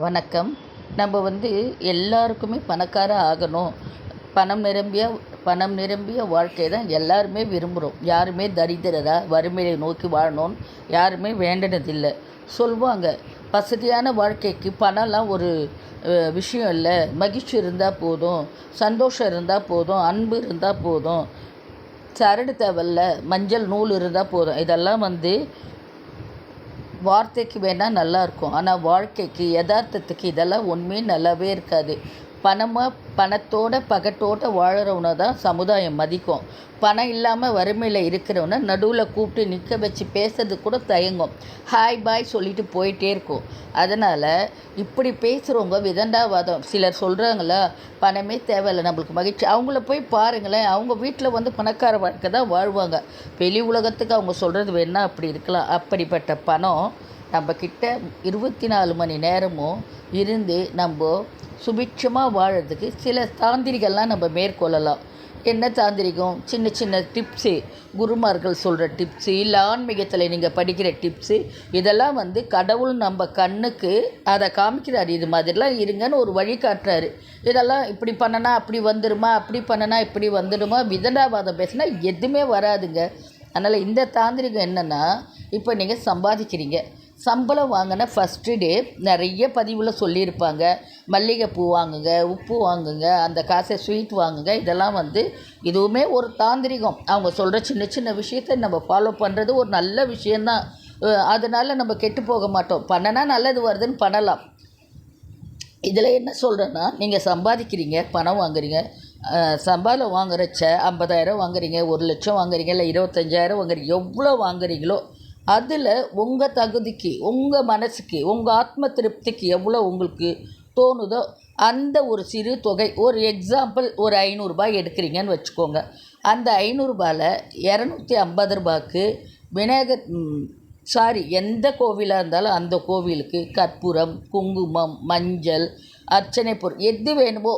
வணக்கம். நம்ம எல்லாருக்குமே பணக்காரன் ஆகணும். பணம் நிரம்பிய வாழ்க்கை தான் எல்லாருமே விரும்புகிறோம். யாருமே தரித்திரரா வறுமையை நோக்கி வாழணும்னு யாருமே வேண்டினதில்லை. சொல்லுவாங்க, வசதியான வாழ்க்கைக்கு பணம்லாம் ஒரு விஷயம் இல்லை. மகிழ்ச்சி இருந்தால் போதும், சந்தோஷம் இருந்தால் போதும், அன்பு இருந்தால் போதும், சரடு தேவையில்ல, மஞ்சள் நூல் இருந்தால் போதும். இதெல்லாம் வார்த்தைக்கு வேணால் நல்லாயிருக்கும். ஆனால் வாழ்க்கைக்கு யதார்த்தத்துக்கு இதெல்லாம் ஒன்றுமே நல்லாவே இருக்காது. பணத்தோட பகட்டோட வாழறவனை தான் சமுதாயம் மதிக்கும். பணம் இல்லாமல் வறுமையில் இருக்கிறவனை நடுவில் கூப்பிட்டு நிற்க வச்சு பேசுறது கூட தயங்கும். ஹாய் பாய் சொல்லிட்டு போயிட்டே இருக்கும். அதனால் இப்படி பேசுகிறவங்க விதண்டாவாதம். சிலர் சொல்கிறாங்களா, பணமே தேவையில்லை, நம்மளுக்கு மகிழ்ச்சி. அவங்கள போய் பாருங்களேன், அவங்க வீட்டில் பணக்கார வாழ்க்கை தான் வாழ்வாங்க. வெளி உலகத்துக்கு அவங்க சொல்கிறது வேணால் அப்படி இருக்கலாம். அப்படிப்பட்ட பணம் நம்மக்கிட்ட 24 மணி நேரமும் இருந்து நம்ம சுபிட்சமாக வாழறதுக்கு சில தாந்திரிகள்லாம் நம்ம மேற்கொள்ளலாம். என்ன தாந்திரிகம்? சின்ன சின்ன டிப்ஸு, குருமார்கள் சொல்கிற டிப்ஸு, இல்லை ஆன்மீகத்தில் நீங்கள் படிக்கிற டிப்ஸு, இதெல்லாம் கடவுள் நம்ம கண்ணுக்கு அதை காமிக்கிறார். இது மாதிரிலாம் இருங்கன்னு ஒரு வழி காட்டுறாரு. இதெல்லாம் இப்படி பண்ணனா அப்படி வந்துடுமா, அப்படி பண்ணனா இப்படி வந்துடுமா, விதண்டாவாதம் பேசினா எதுவுமே வராதுங்க. அதனால் இந்த தாந்திரிகம் என்னென்னா, இப்போ நீங்கள் சம்பாதிக்கிறீங்க, சம்பளம் வாங்கின ஃபஸ்ட்டு டே நிறைய பதிவில் சொல்லியிருப்பாங்க. மல்லிகைப்பூ வாங்குங்க, உப்பு வாங்குங்க, அந்த காசை ஸ்வீட் வாங்குங்க. இதெல்லாம் இதுவுமே ஒரு தாந்திரிகம். அவங்க சொல்கிற சின்ன சின்ன விஷயத்தை நம்ம ஃபாலோ பண்ணுறது ஒரு நல்ல விஷயந்தான். அதனால் நம்ம கெட்டு போக மாட்டோம். பண்ணனா நல்லது வருதுன்னு பண்ணலாம். இதில் என்ன சொல்கிறேன்னா, நீங்கள் சம்பாதிக்கிறீங்க, பணம் வாங்குறீங்க, சம்பளம் வாங்குறச்ச 50,000 வாங்குறீங்க, 1,00,000 வாங்குறீங்க, இல்லை 25,000 வாங்குறீங்க, எவ்வளோ வாங்குறீங்களோ அதில் உங்கள் தகுதிக்கு, உங்கள் மனசுக்கு, உங்கள் ஆத்ம திருப்திக்கு எவ்வளோ உங்களுக்கு தோணுதோ அந்த ஒரு சிறு தொகை, ஒரு எக்ஸாம்பிள் ஒரு 500 ரூபாய் எடுக்கிறீங்கன்னு வச்சுக்கோங்க. அந்த 500 ரூபாயில் 250 ரூபாய்க்கு விநாயகர் எந்த கோவிலாக இருந்தாலும் அந்த கோவிலுக்கு கற்பூரம், குங்குமம், மஞ்சள், அர்ச்சனை பொருள் எது வேணுமோ,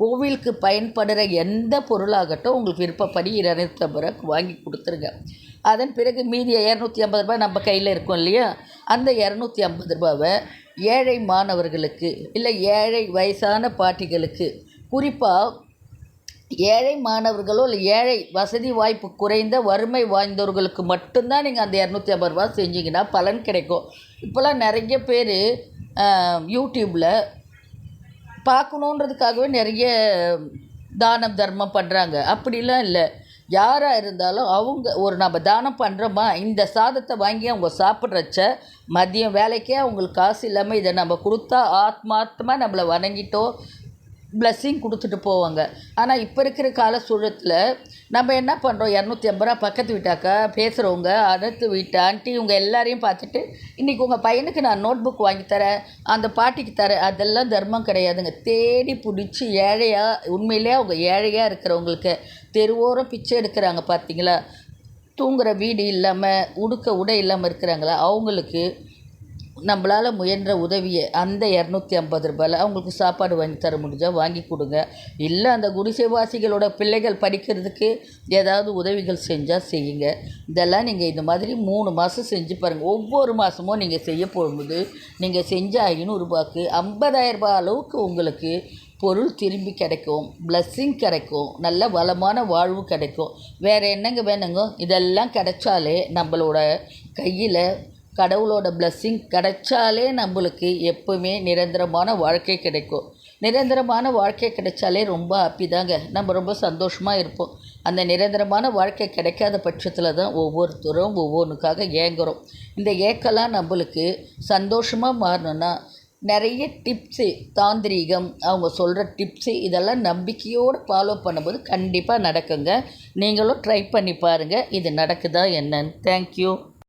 கோவிலுக்கு பயன்படுற எந்த பொருளாகட்டும் உங்களுக்கு விருப்பப்படி 250 ரூபாய்க்கு வாங்கி கொடுத்துருங்க. அதன் பிறகு மீதி 250 ரூபாய் நம்ம கையில் இருக்கும் இல்லையா, அந்த 250 ரூபாவை ஏழை மாணவர்களுக்கு, இல்லை ஏழை வயசான பாட்டிகளுக்கு, குறிப்பாக ஏழை மாணவர்களோ இல்லை ஏழை வசதி வாய்ப்பு குறைந்த வறுமை வாய்ந்தவர்களுக்கு மட்டும்தான் நீங்கள் அந்த 250 ரூபா செஞ்சிங்கன்னா பலன் கிடைக்கும். இப்போலாம் நிறைய பேர் யூடியூப்பில் பார்க்கணுன்றதுக்காகவே நிறைய தானம் தர்மம் பண்ணுறாங்க. அப்படிலாம் இல்லை. யாராக இருந்தாலும் நம்ம தானம் பண்ணுறோமா, இந்த சாதத்தை வாங்கி அவங்க சாப்பிட்றச்ச மதியம் வேலைக்கே அவங்களுக்கு காசு இல்லாமல் இதை நம்ம கொடுத்தா ஆத்மார்த்தமாக நம்மளை வணங்கிட்டோ பிளஸ்ஸிங் கொடுத்துட்டு போவாங்க. ஆனால் இப்போ இருக்கிற கால சூழத்தில் நம்ம என்ன பண்ணுறோம், 250 ரூபா பக்கத்து வீட்டாக்கா பேசுகிறவங்க, அடுத்து வீட்டு ஆண்டி, இவங்க எல்லாரையும் பார்த்துட்டு இன்றைக்கி உங்கள் பையனுக்கு நான் நோட் புக் வாங்கி தரேன், அந்த பாட்டிக்கு தரேன். அதெல்லாம் தர்மம் கிடையாதுங்க. தேடி பிடிச்சி ஏழையாக, உண்மையிலே அவங்க ஏழையாக இருக்கிறவங்களுக்கு தெருவோரம் பிச்சை எடுக்கிறாங்க பார்த்தீங்களா, தூங்குகிற வீடு இல்லாமல், உடுக்க உடை இல்லாமல் இருக்கிறாங்களா, அவங்களுக்கு நம்மளால் முயன்ற உதவியை அந்த 250 ரூபாயில் அவங்களுக்கு சாப்பாடு வாங்கி தர முடிஞ்சால் வாங்கி கொடுங்க. இல்லை அந்த குடிசைவாசிகளோட பிள்ளைகள் படிக்கிறதுக்கு ஏதாவது உதவிகள் செஞ்சால் செய்யுங்க. இதெல்லாம் நீங்கள் இந்த மாதிரி 3 மாதம் செஞ்சு பாருங்கள். ஒவ்வொரு மாதமும் நீங்கள் செய்ய போகும்போது நீங்கள் செஞ்ச 500 ரூபாய்க்கு 50,000 ரூபாய் அளவுக்கு உங்களுக்கு பொருள் திரும்பி கிடைக்கும், பிளஸ்ஸிங் கிடைக்கும், நல்ல வளமான வாழ்வு கிடைக்கும். வேறு என்னங்க வேணுங்க? இதெல்லாம் கிடைச்சாலே நம்மளோட கையில் கடவுளோட பிளஸ்ஸிங் கிடைச்சாலே நம்மளுக்கு எப்போவுமே நிரந்தரமான வாழ்க்கை கிடைக்கும். நிரந்தரமான வாழ்க்கை கிடைச்சாலே ரொம்ப ஹாப்பி தாங்க. நம்ம ரொம்ப சந்தோஷமாக இருப்போம். அந்த நிரந்தரமான வாழ்க்கை கிடைக்காத பட்சத்தில் தான் ஒவ்வொருத்தரும் ஒவ்வொன்றுக்காக ஏங்குகிறோம். இந்த ஏக்கெல்லாம் நம்மளுக்கு சந்தோஷமாக மாறணுன்னா நிறைய டிப்ஸு, தாந்திரீகம், அவங்க சொல்கிற டிப்ஸு, இதெல்லாம் நம்பிக்கையோடு ஃபாலோ பண்ணும்போது கண்டிப்பாக நடக்குங்க. நீங்களும் ட்ரை பண்ணி பாருங்கள், இது நடக்குதா என்னன்னு. தேங்க்யூ.